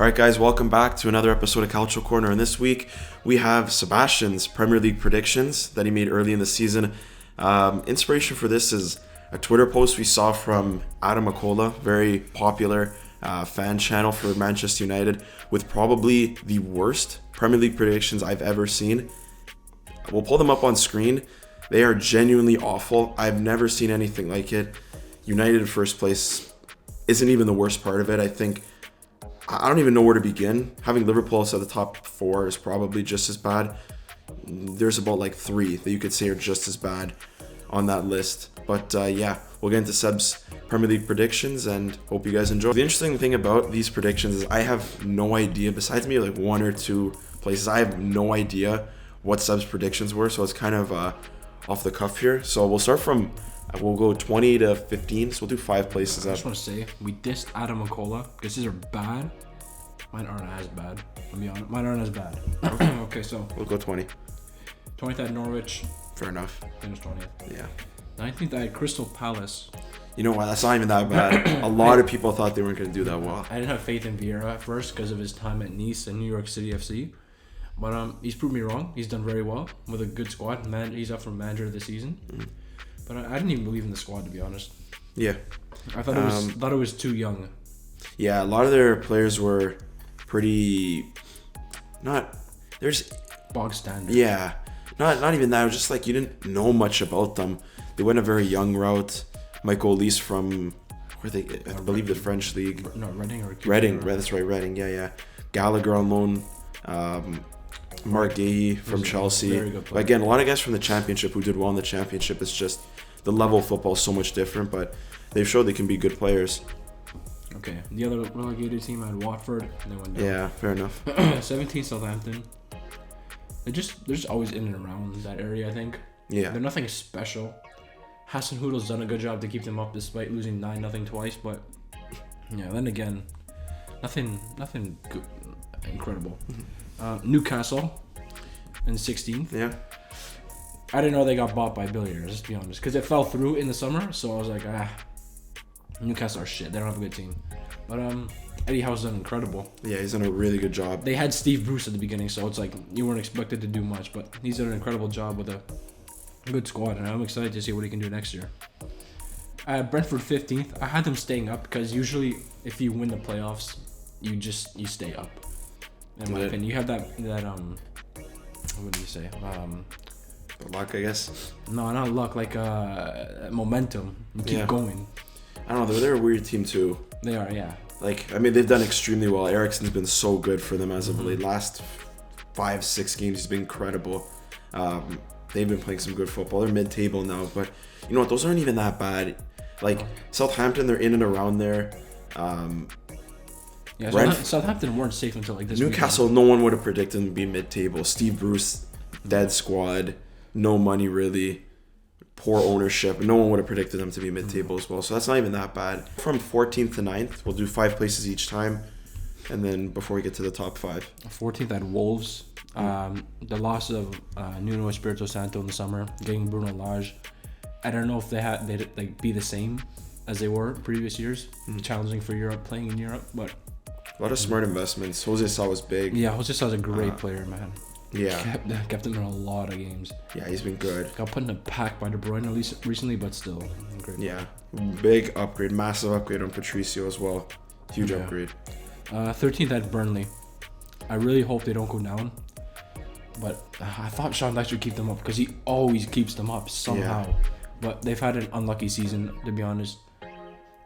All right, guys, welcome back to another episode of Calcio Corner. And this week, we have Sebastian's Premier League predictions that he made early in the season. Inspiration for this is a Twitter post we saw from Adam Akola, very popular fan channel for Manchester United, with probably the worst Premier League predictions I've ever seen. We'll pull them up on screen. They are genuinely awful. I've never seen anything like it. United in first place isn't even the worst part of it. I don't even know where to begin. Having Liverpool outside the top four is probably just as bad. There's about like three that you could say are just as bad on that list. But yeah, we'll get into Seb's Premier League predictions and hope you guys enjoy. The interesting thing about these predictions is I have no idea, besides maybe like one or two places, I have no idea what Seb's predictions were. So it's kind of off the cuff here. So we'll go 20 to 15, so we'll do 5 places up. I just want to say, we dissed Adam Akola because these are bad. Mine aren't as bad. I'll be honest. Mine aren't as bad. Okay, so. We'll go 20. 20th at Norwich. Fair enough. Finished 20th. Yeah. 19th at Crystal Palace. You know what? That's not even that bad. A lot of people thought they weren't going to do that well. I didn't have faith in Vieira at first because of his time at Nice and New York City FC. But he's proved me wrong. He's done very well with a good squad. He's up for manager of the season. But I didn't even believe in the squad, to be honest. Yeah. I thought it was too young. Yeah, a lot of their players were pretty there's bog standard. Yeah. Not even that. It was just like you didn't know much about them. They went a very young route. Michael Olise from I believe the French league. No, Reading. Reading, that's right, Reading. Yeah. Gallagher on loan. Mark Gahey from Chelsea. Again, a lot of guys from the Championship who did well in the Championship. It's just the level of football is so much different, but they've showed they can be good players. Okay, the other relegated team had Watford, and they went down. Yeah, fair enough. 17 Southampton. They're just always in and around that area, I think. Yeah. They're nothing special. Hassan Hoodle's done a good job to keep them up despite losing 9-0 twice, but yeah, then again, nothing good, incredible. Newcastle in 16th. Yeah. I didn't know they got bought by billionaires, let's be honest, because it fell through in the summer, so I was like, Newcastle are shit. They don't have a good team. But Eddie Howe's done incredible. Yeah, he's done a really good job. They had Steve Bruce at the beginning, so it's like you weren't expected to do much, but he's done an incredible job with a good squad, and I'm excited to see what he can do next year. Brentford 15th. I had them staying up because usually if you win the playoffs, you stay up. In my opinion, you have that what do you say? Luck, I guess. No, not luck. Like momentum. You keep going. I don't know. They're a weird team too. They are, yeah. Like, I mean, they've done extremely well. Eriksen's been so good for them as of late. Last 5-6 games, he's been incredible. They've been playing some good football. They're mid-table now, but you know what? Those aren't even that bad. Like Southampton, they're in and around there. Yeah, Southampton weren't safe until like this. Newcastle, weekend. No one would have predicted them to be mid-table. Steve Bruce, dead squad, no money really, poor ownership. No one would have predicted them to be mid-table as well. So that's not even that bad. From 14th to 9th, we'll do 5 places each time, and then before we get to the top 5. 14th at Wolves. The loss of Nuno Espirito Santo in the summer, getting Bruno Lage. I don't know if they'd like be the same as they were previous years, challenging for Europe, playing in Europe, but. A lot of smart investments. Jose Sa was big. Yeah, Jose Sa's a great player, man. Yeah. Kept him in a lot of games. Yeah, he's been good. Got put in a pack by De Bruyne at least recently, but still. Great. Yeah. Big upgrade. Massive upgrade on Patricio as well. Huge upgrade. 13th at Burnley. I really hope they don't go down. But I thought Sean Dyche would keep them up because he always keeps them up somehow. Yeah. But they've had an unlucky season, to be honest.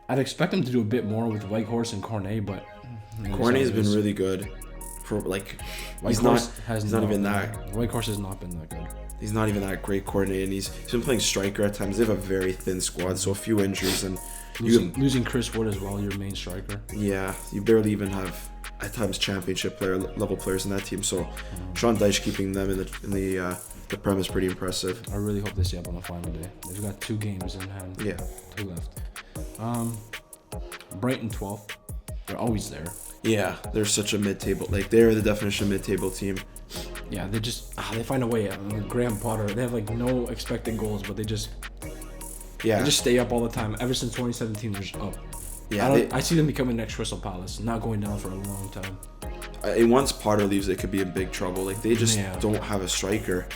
I'd expect them to do a bit more with Weghorst and Cornet, but... Cornet has been really good. For like, he's not even that. Weghorst has not been that good. He's not even that great, Cornet, and he's been playing striker at times. They have a very thin squad, so a few injuries and losing Chris Wood as well, your main striker. Yeah, you barely even have at times championship level players in that team. So Sean Dyche keeping them in the Prem is pretty impressive. I really hope they stay up on the final day. They've got 2 games in hand. Yeah, 2 left. Brighton 12th. They're always there. Yeah, they're such a mid-table. Like, they're the definition of mid-table team. Yeah, they just they find a way. Graham Potter, they have like no expected goals, but they just stay up all the time. Ever since 2017, they're just up. Yeah, I see them becoming next Crystal Palace, not going down for a long time. Once Potter leaves, they could be in big trouble. Like they just don't have a striker.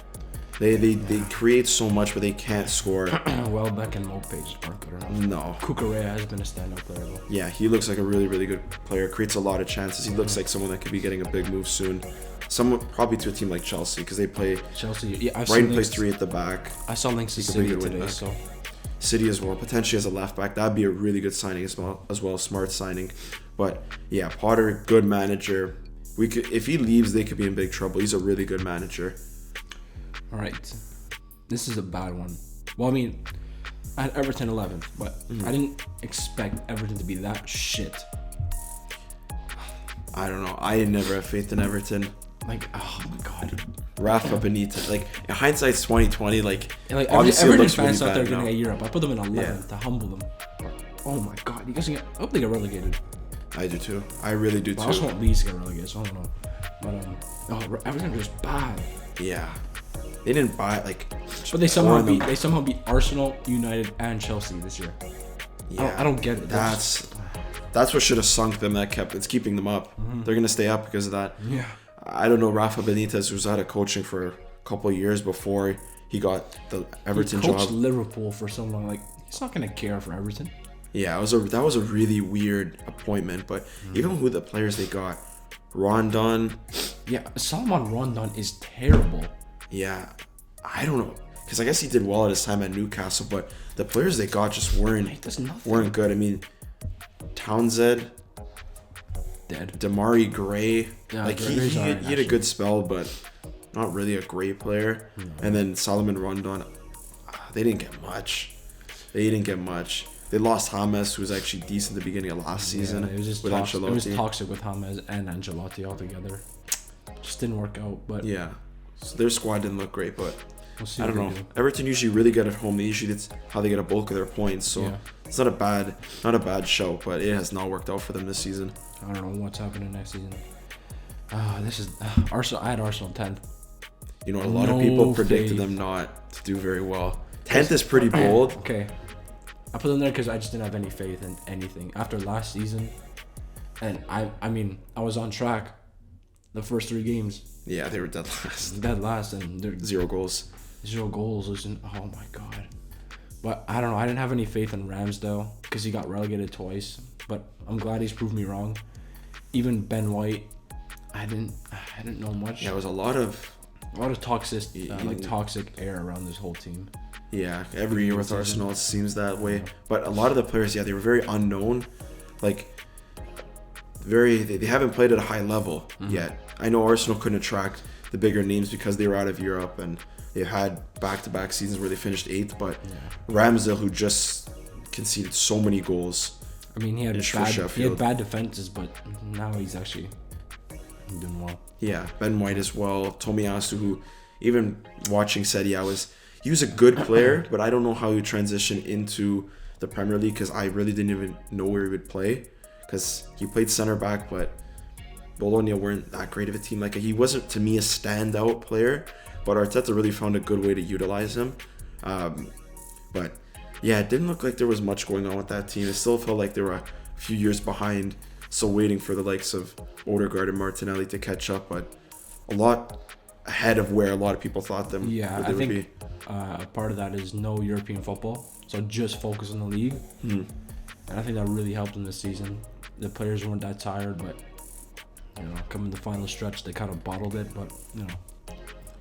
They create so much, but they can't score. Welbeck and Mopage aren't good enough. No. Kukurea has been a standout player though. Yeah, he looks like a really, really good player. Creates a lot of chances. He looks like someone that could be getting a big move soon. Someone probably to a team like Chelsea because they play. Chelsea, yeah. Brighton plays 3 at the back. I saw links to City today, so. City as well, potentially as a left back. That'd be a really good signing as well. Smart signing. But yeah, Potter, good manager. If he leaves, they could be in big trouble. He's a really good manager. All right, this is a bad one. Well, I mean, I had Everton 11th, but I didn't expect Everton to be that shit. I don't know. I never have faith in Everton. Like, oh my god. Rafa Benitez. Like, in hindsight's 2020. Like Everton obviously it looks fans really out there bad getting now. a year up. I put them in 11th to humble them. Oh my god, you guys can get. I hope they get relegated. I do too. I really do too. I also want Leeds to get relegated, so I don't know. But Everton was just bad. Yeah, they didn't buy like. But they somehow beat Arsenal, United, and Chelsea this year. Yeah, I don't get it. That's what should have sunk them. It's keeping them up. They're gonna stay up because of that. Yeah. I don't know. Rafa Benitez was out of coaching for a couple of years before he got the Everton he coached job. Liverpool for so long. Like, he's not gonna care for Everton. Yeah, that was a really weird appointment. But even who the players they got, Rondon. Yeah, Salman Rondon is terrible. Yeah, I don't know, because I guess he did well at his time at Newcastle, but the players they got just weren't good. I mean, Townsend, dead. Damari Gray, Yeah, like he had a good spell, but not really a great player. And then Salomon Rondon, they didn't get much. They lost James, who was actually decent at the beginning of last season. It was just with toxic. Ancelotti. It was toxic with James and Ancelotti altogether. Just didn't work out. But yeah, so their squad didn't look great, but we'll see. I don't know. Everton usually really good at home. That's how they get a bulk of their points. So it's not a bad show, but it has not worked out for them this season. I don't know what's happening next season. This is Arsenal. I had Arsenal 10th. You know, a lot of people predicted them not to do very well. 10th is pretty bold. Okay, I put them there because I just didn't have any faith in anything after last season, and I mean I was on track. The first 3 games. Yeah, they were dead last. And they're 0 goals. 0 goals. Oh my god. But I don't know. I didn't have any faith in Ramsdale because he got relegated twice. But I'm glad he's proved me wrong. Even Ben White, I didn't know much. Yeah, it was a lot of toxic air around this whole team. Yeah, every year with Arsenal it seems that way. But a lot of the players, they were very unknown. Like they haven't played at a high level yet. I know Arsenal couldn't attract the bigger names because they were out of Europe and they've had back-to-back seasons where they finished 8th. But Ramsdale, who just conceded so many goals. I mean, he had bad defenses, but now he's actually doing well. Yeah, Ben White as well. Tomiyasu, who even watching said he was a good player, but I don't know how he would transition into the Premier League because I really didn't even know where he would play because he played center back, but Bologna weren't that great of a team. Like, he wasn't, to me, a standout player, but Arteta really found a good way to utilize him. But yeah, it didn't look like there was much going on with that team. It still felt like they were a few years behind, still waiting for the likes of Odegaard and Martinelli to catch up, but a lot ahead of where a lot of people thought them I think a part of that is no European football, so just focus on the league. And I think that really helped them this season. The players weren't that tired, but coming the final stretch, they kind of bottled it. But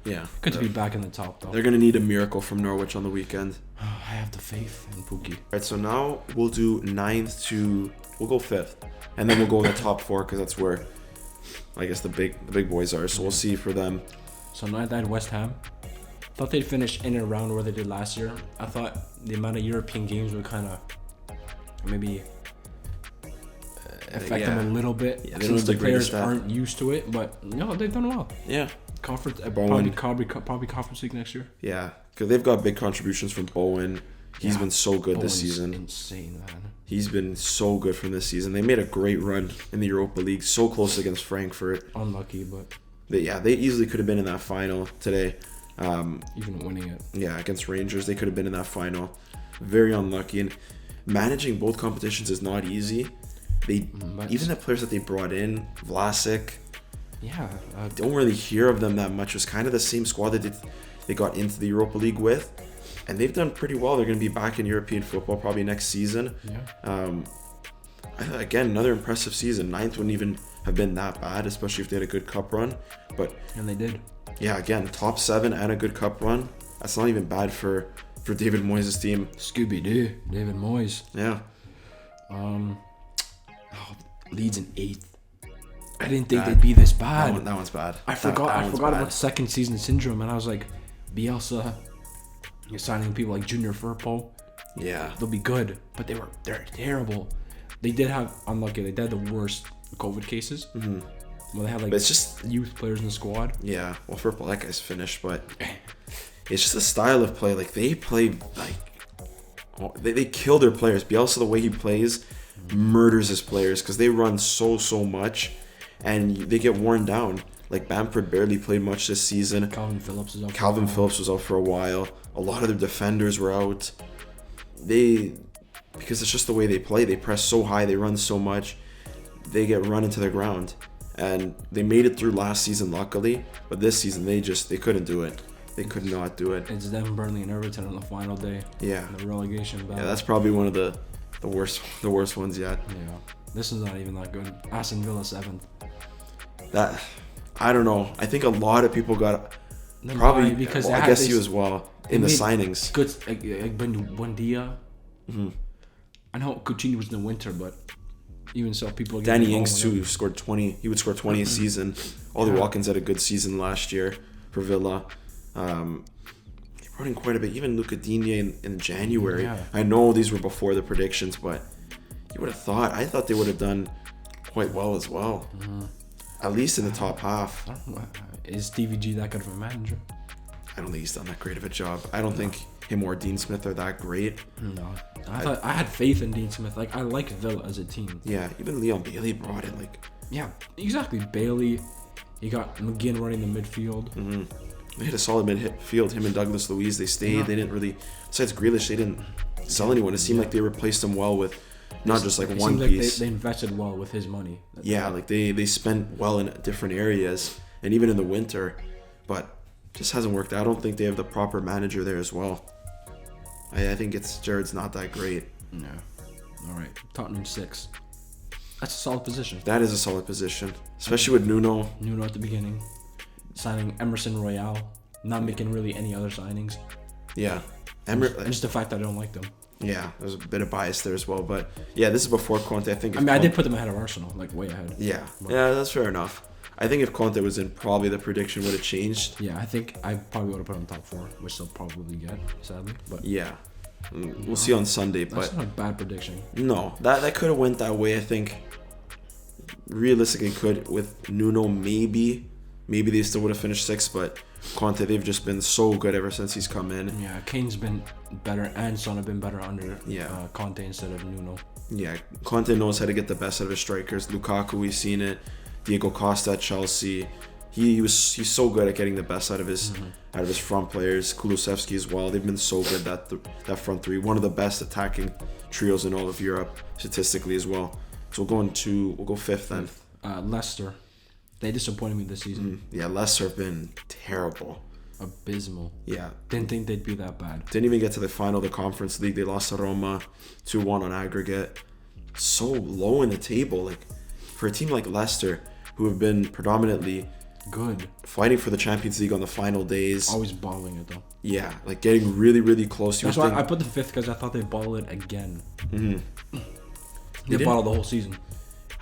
yeah, good to be back in the top though. They're gonna need a miracle from Norwich on the weekend. I have the faith in Pookie. Alright, so now we'll do 9th to we'll go 5th, and then we'll go in the top 4 because that's where I guess the big boys are. So we'll see for them. So 9th, I had West Ham. Thought they'd finish in and around where they did last year. I thought the amount of European games would kind of maybe affect them a little bit since the players aren't used to it. But they've done well. Yeah, conference probably conference league next year. Yeah, because they've got big contributions from Bowen. He's been so good this season. Insane, man. He's been so good from this season. They made a great run in the Europa League, so close against Frankfurt. Unlucky, but they easily could have been in that final today. Even winning it. Yeah, against Rangers, they could have been in that final. Very unlucky. And managing both competitions is not easy. Even the players that they brought in, Vlasic, don't really hear of them that much. It was kind of the same squad that they got into the Europa League with, and they've done pretty well. They're going to be back in European football probably next season. Again, another impressive season. 9th wouldn't even have been that bad, especially if they had a good cup run. And they did. Yeah, again, top 7 and a good cup run. That's not even bad for David Moyes' team. Scooby-Doo, David Moyes. Yeah. Leeds in 8th. I didn't think they'd be this bad. That one's bad. I forgot about second season syndrome, and I was like, Bielsa, you're signing people like Junior Firpo. Yeah. They'll be good, but they're terrible. They did have unlucky. They did the worst COVID cases. Mm-hmm. Well, they had like it's just youth players in the squad. Yeah. Well, Firpo, that guy's finished, but it's just the style of play. Like they play they kill their players. Bielsa, the way he plays, murders his players because they run so much, and they get worn down. Like Bamford barely played much this season. Calvin Phillips was out for a while. A lot of their defenders were out. Because it's just the way they play. They press so high, they run so much, they get run into the ground. And they made it through last season, luckily, but this season they couldn't do it. They could not do it. It's them, Burnley, and Everton on the final day. Yeah. The relegation battle. Yeah, that's probably one of the worst ones yet. Yeah. This is not even that good. Aston Villa 7th. That, I don't know. I think a lot of people got probably because I guess you as well in the signings. Good, like Buendia. Mm-hmm. I know Coutinho was in the winter, but even so, people. Danny Ings too scored 20. He would score 20 a season. Ollie Watkins had a good season last year for Villa. He brought in quite a bit. Even Luca Digne in January. Yeah. I know these were before the predictions, but you would have thought. I thought they would have done quite well as well. Mm-hmm. At least in the top half. Is Stevie G that good of a manager? I don't think he's done that great of a job. I don't think him or Dean Smith are that great. No. I had faith in Dean Smith. Like, I like Villa as a team. Yeah, even Leon Bailey brought in, like... Yeah, exactly. Bailey. You got McGinn running the midfield. Mm-hmm. They had a solid midfield. Him and Douglas Luiz, they stayed. Yeah. They didn't really... Besides Grealish, they didn't sell anyone. It seemed like they replaced him well with not just like one piece. They invested well with his money. Yeah, like they spent well in different areas. And even in the winter. But just hasn't worked out. I don't think they have the proper manager there as well. I think Jared's not that great. No. All right. Tottenham 6. That's a solid position. That is a solid position. Especially with Nuno. Nuno at the beginning. Signing Emerson Royale. Not making really any other signings. Yeah. And just the fact that I don't like them. Yeah. There's a bit of bias there as well. But yeah, this is before Conte. I think. I did put them ahead of Arsenal. Like way ahead. Yeah. Yeah, that's fair enough. I think if Conte was in, probably the prediction would have changed. Yeah, I think I probably would have put him top 4, which they'll probably get, sadly. But yeah, we'll see on Sunday. That's but not a bad prediction. No, that could have went that way. I think realistically could with Nuno. Maybe they still would have finished 6th, but Conte, they've just been so good ever since he's come in. Yeah, Kane's been better and Son have been better under Conte instead of Nuno. Yeah, Conte knows how to get the best out of his strikers. Lukaku, we've seen it. Diego Costa at Chelsea, he's so good at getting the best out of his front players. Kulusevski as well. They've been so good that front three. One of the best attacking trios in all of Europe statistically as well. So we'll go 5th then. Leicester, they disappointed me this season. Yeah, Leicester have been terrible. Abysmal. Yeah. Didn't think they'd be that bad. Didn't even get to the final of the Conference League. They lost to Roma 2-1 on aggregate. So low in the table, like for a team like Leicester, who have been predominantly good, fighting for the Champions League on the final days. Always balling it though. Yeah, like getting really, really close. That's why I put the 5th because I thought they'd ball it again. Mm-hmm. They bottled the whole season.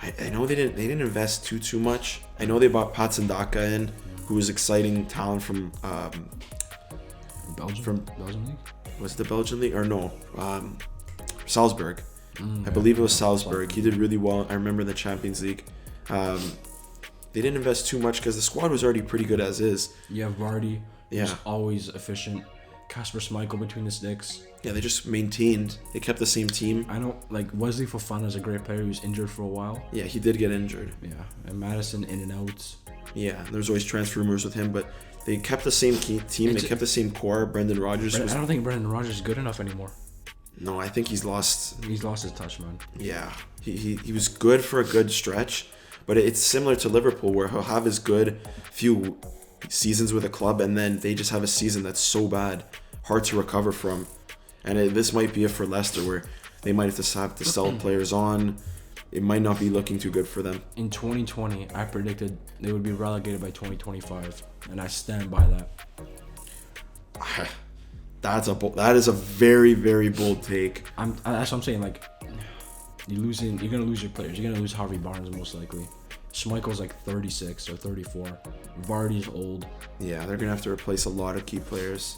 I know they didn't invest too much. I know they bought Patsandaka in, who was exciting talent from Belgium. From Belgium League. Was it the Belgian League or no? Salzburg. I believe it was Salzburg. He did really well. I remember in the Champions League. They didn't invest too much because the squad was already pretty good as is. Yeah, Vardy was always efficient. Kasper Schmeichel between the sticks. Yeah, they just maintained. They kept the same team. I know, like Wesley Fofana is a great player who's injured for a while. Yeah, he did get injured. Yeah, and Madison in and out. Yeah, there's always transfer rumors with him, but they kept the same team. They kept the same core. Brendan Rodgers. I don't think Brendan Rodgers is good enough anymore. No, I think he's lost. He's lost his touch, man. Yeah, he was good for a good stretch, but it's similar to Liverpool where he'll have his good few seasons with a club and then they just have a season that's so bad, hard to recover from. And this might be it for Leicester where they might have to sell players on. It might not be looking too good for them. In 2020, I predicted they would be relegated by 2025, and I stand by that. That is a very, very bold take. That's what I'm saying. Like, you're gonna lose your players. You're gonna lose Harvey Barnes most likely. Schmeichel's like 36 or 34. Vardy's old. Yeah, they're gonna have to replace a lot of key players.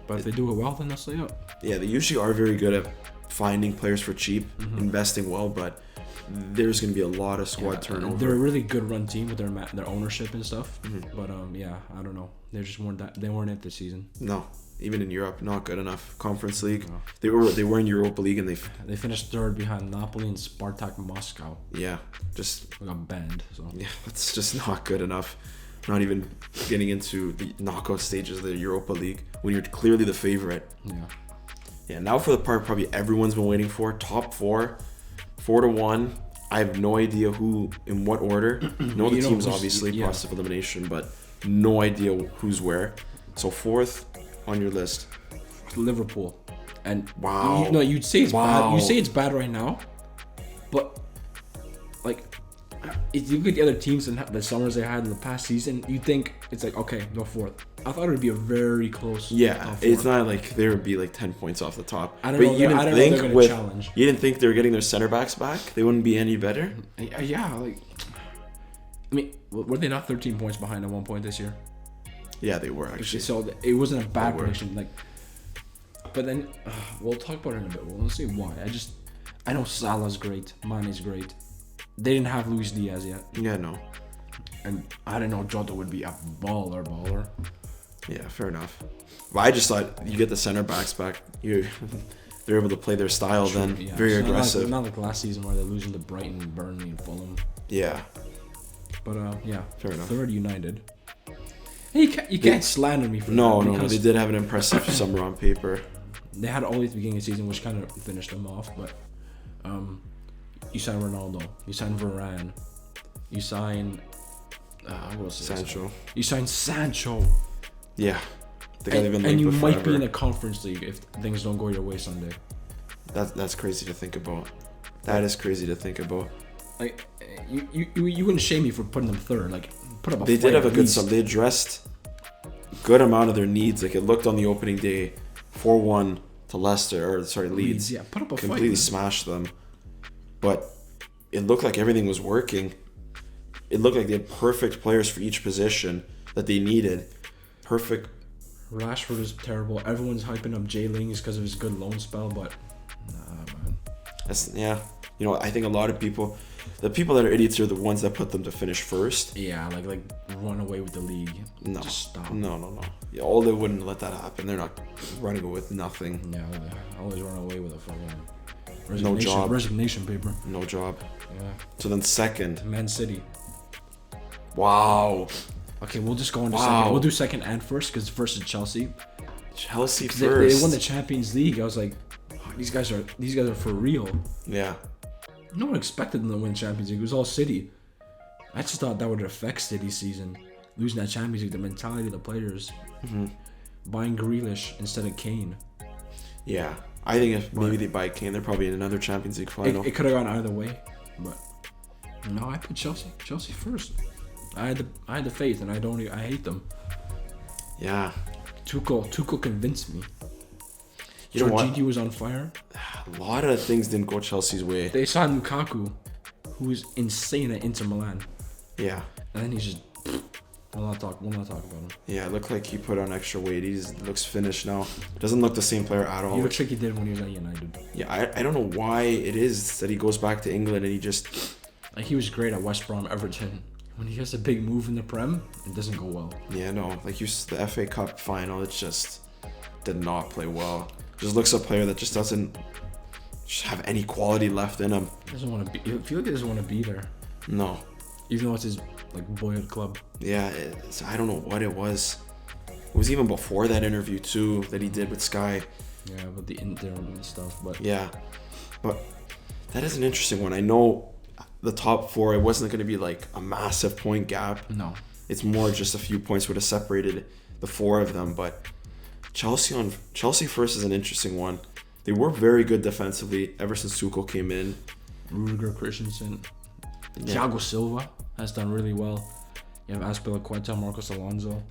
But if they do it well, then they'll stay up. Yeah, they usually are very good at finding players for cheap, investing well, but there's going to be a lot of squad turnover. They're a really good run team with their ownership and stuff. But I don't know. They weren't it this season. No, even in Europe, not good enough. Conference League, they were in Europa League and they finished third behind Napoli and Spartak Moscow. Yeah, just we got banned. So yeah, that's just not good enough. Not even getting into the knockout stages of the Europa League when you're clearly the favorite. Yeah. Now for the part probably everyone's been waiting for: top 4, 4-1. I have no idea who in what order. No, the teams obviously process of elimination, but no idea who's where. So 4th on your list, Liverpool, and wow. You'd say it's bad. You say it's bad right now, but like if you look at the other teams and the summers they had in the past season, you think it's like okay, go 4th. I thought it would be a very close. Yeah, it's not like there would be like 10 points off the top. I don't know. You didn't think they were getting their center backs back? They wouldn't be any better? Yeah, like I mean, were they not 13 points behind at one point this year? Yeah, they were actually. So it wasn't a bad prediction. Like, but then we'll talk about it in a bit. We'll see why. I know Salah's great. Mane's great. They didn't have Luis Diaz yet. Yeah, no. And I didn't know Jota would be a baller. Yeah, fair enough. But I just thought you get the center backs back. They're able to play their style then. Yeah. Very aggressive. Not like last season where they're losing to Brighton, Burnley, and Fulham. Yeah. But fair enough. 3rd United. Hey, you can't slander me for that. No, they did have an impressive summer on paper. They had all at the beginning of the season, which kind of finished them off. But you sign Ronaldo, you sign Varane, you sign Sancho. You sign Sancho. Yeah, the guy they've been and you might forever. be in a conference league if things don't go your way Sunday. That's crazy to think about. That is crazy to think about. Like you wouldn't shame me for putting them 3rd. Like put up a. They did have a good sum. They addressed good amount of their needs. Like it looked on the opening day, 4-1 to Leeds. Yeah, put up a fight. Completely smashed them. But it looked like everything was working. It looked like they had perfect players for each position that they needed. Perfect. Rashford is terrible. Everyone's hyping up Jay Lings because of his good loan spell, but man. I think a lot of people, the people that are idiots are the ones that put them to finish first. Yeah, like run away with the league. No, just stop. No. Yeah, they wouldn't let that happen. They're not running away with nothing. Yeah, they always run away with a fucking no job, resignation paper. No job. Yeah. So then 2nd, Man City. Wow. Okay, we'll just go into 2nd. We'll do 2nd and 1st because 1st is Chelsea. Chelsea first. They won the Champions League. I was like, oh, these guys are for real. Yeah. No one expected them to win Champions League. It was all City. I just thought that would affect City's season. Losing that Champions League, the mentality of the players. Buying Grealish instead of Kane. Yeah. I think if maybe they buy Kane, they're probably in another Champions League final. It could have gone either way, but no, I put Chelsea first. I had the faith, and I hate them. Yeah. Tuchel convinced me. You know what? Jorginho was on fire. A lot of things didn't go Chelsea's way. They saw Lukaku, who was insane at Inter Milan. Yeah. And then he's just. We'll not talk about him. Yeah, it looked like he put on extra weight. He just looks finished now. Doesn't look the same player at all. He looks like he did when he was at United. Yeah, I don't know why it is that he goes back to England and he just... Like, he was great at West Brom, Everton. When he has a big move in the Prem, it doesn't go well. Yeah, no. Like, the FA Cup final, it just did not play well. Just looks a player that just doesn't have any quality left in him. Doesn't want to be... I feel like he doesn't want to be there. No. Even though it's his... boyhood club. Yeah, I don't know what it was. It was even before that interview too that he did with Sky. Yeah, with the interim and stuff, but Yeah, but that is an interesting one. I know the top four, it wasn't going to be like a massive point gap. no. It's more just a few points would have separated the four of them. But Chelsea first is an interesting one. They were very good defensively ever since Tuchel came in. Rudiger, Christensen, Yeah. Thiago Silva has done really well. You have Azpilicueta, Marcos Alonso,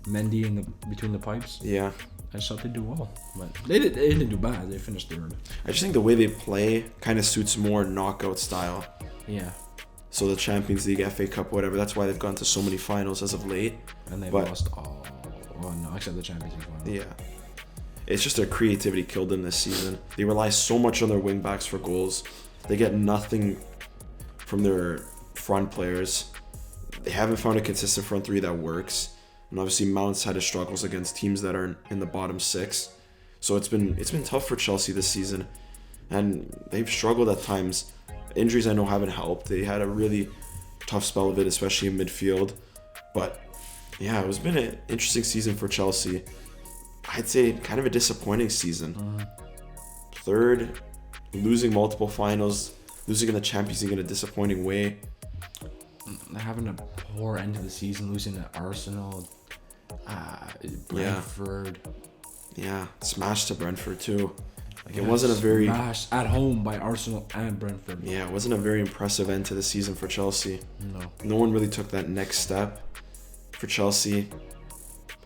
Mendy in the between the pipes. Yeah. I just thought they'd do well, but they didn't do bad. They finished third. I just think the way they play kind of suits more knockout style. Yeah, So the Champions League, FA Cup, whatever. That's why they've gone to so many finals as of late. and they've But- lost all. Well, no, except the Champions League final. Yeah. It's just their creativity killed them this season. They rely so much on their wing backs for goals. They get nothing from their front players. They haven't found a consistent front three that works. And obviously Mount's had his struggles against teams that are in the bottom six. So it's been tough for Chelsea this season. And they've struggled at times. Injuries I know haven't helped. They had a really tough spell of it, especially in midfield. But yeah, it's been an interesting season for Chelsea. I'd say kind of a disappointing season. Third, losing multiple finals, losing in the Champions League in a disappointing way. They're having a poor end of the season, losing to Arsenal, Brentford. Yeah, smashed to Brentford too. Like, it wasn't a very smashed at home by Arsenal and Brentford. it wasn't a very impressive end to the season for Chelsea. No. No one really took that next step for Chelsea.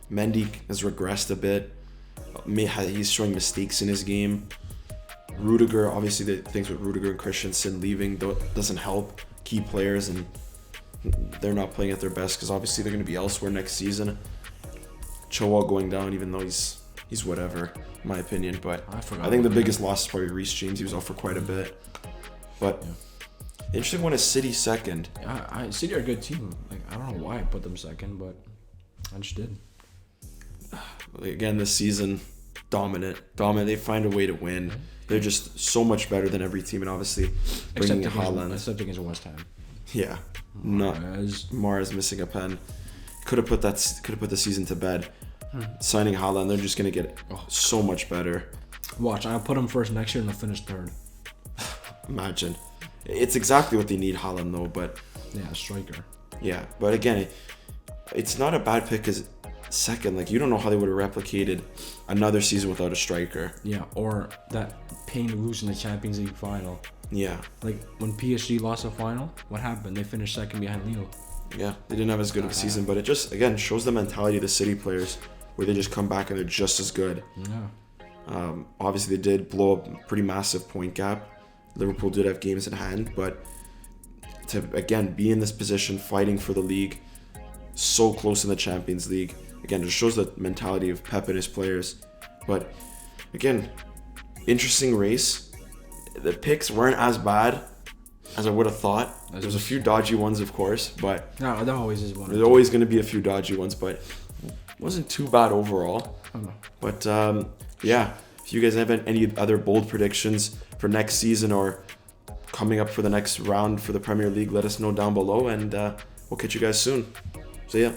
Mendy has regressed a bit. He's showing mistakes in his game. Rudiger, obviously the things with Rudiger and Christensen leaving doesn't help key players, and they're not playing at their best because obviously they're going to be elsewhere next season. Chilwell going down, even though he's whatever, in my opinion. But I think the biggest loss is probably Reece James. He was out for quite a bit. But the interesting one is City second. City are a good team. Like, I don't know why I put them second, but I just did. Again, this season, dominant. They find a way to win. They're just so much better than every team, and obviously bringing in Haaland. Except against West Ham. Yeah, Mars missing a pen. Could have put the season to bed. Signing Haaland, they're just gonna get so much better. Watch, I'll put them first next year and they'll finish third. Imagine. It's exactly what they need, Haaland, though. But yeah, striker. Yeah, but again, it's not a bad pick as second. Like, you don't know how they would have replicated another season without a striker. Yeah, or that pain of losing the Champions League final. Yeah. Like, when PSG lost the final, what happened? They finished second behind Lille. Yeah, they didn't have as good of a season, but it just, again, shows the mentality of the City players where they just come back and they're just as good. Yeah. Obviously, they did blow up a pretty massive point gap. Liverpool did have games in hand, but to, again, be in this position, fighting for the league, so close in the Champions League, again, just shows the mentality of Pep and his players. But, again, interesting race. The picks weren't as bad as I would have thought. There's a few dodgy ones, of course, but No, there always is one. there's always going to be a few dodgy ones, but it wasn't too bad overall. Oh, no. But yeah, if you guys have any other bold predictions for next season or coming up for the next round for the Premier League, let us know down below, and we'll catch you guys soon. See ya.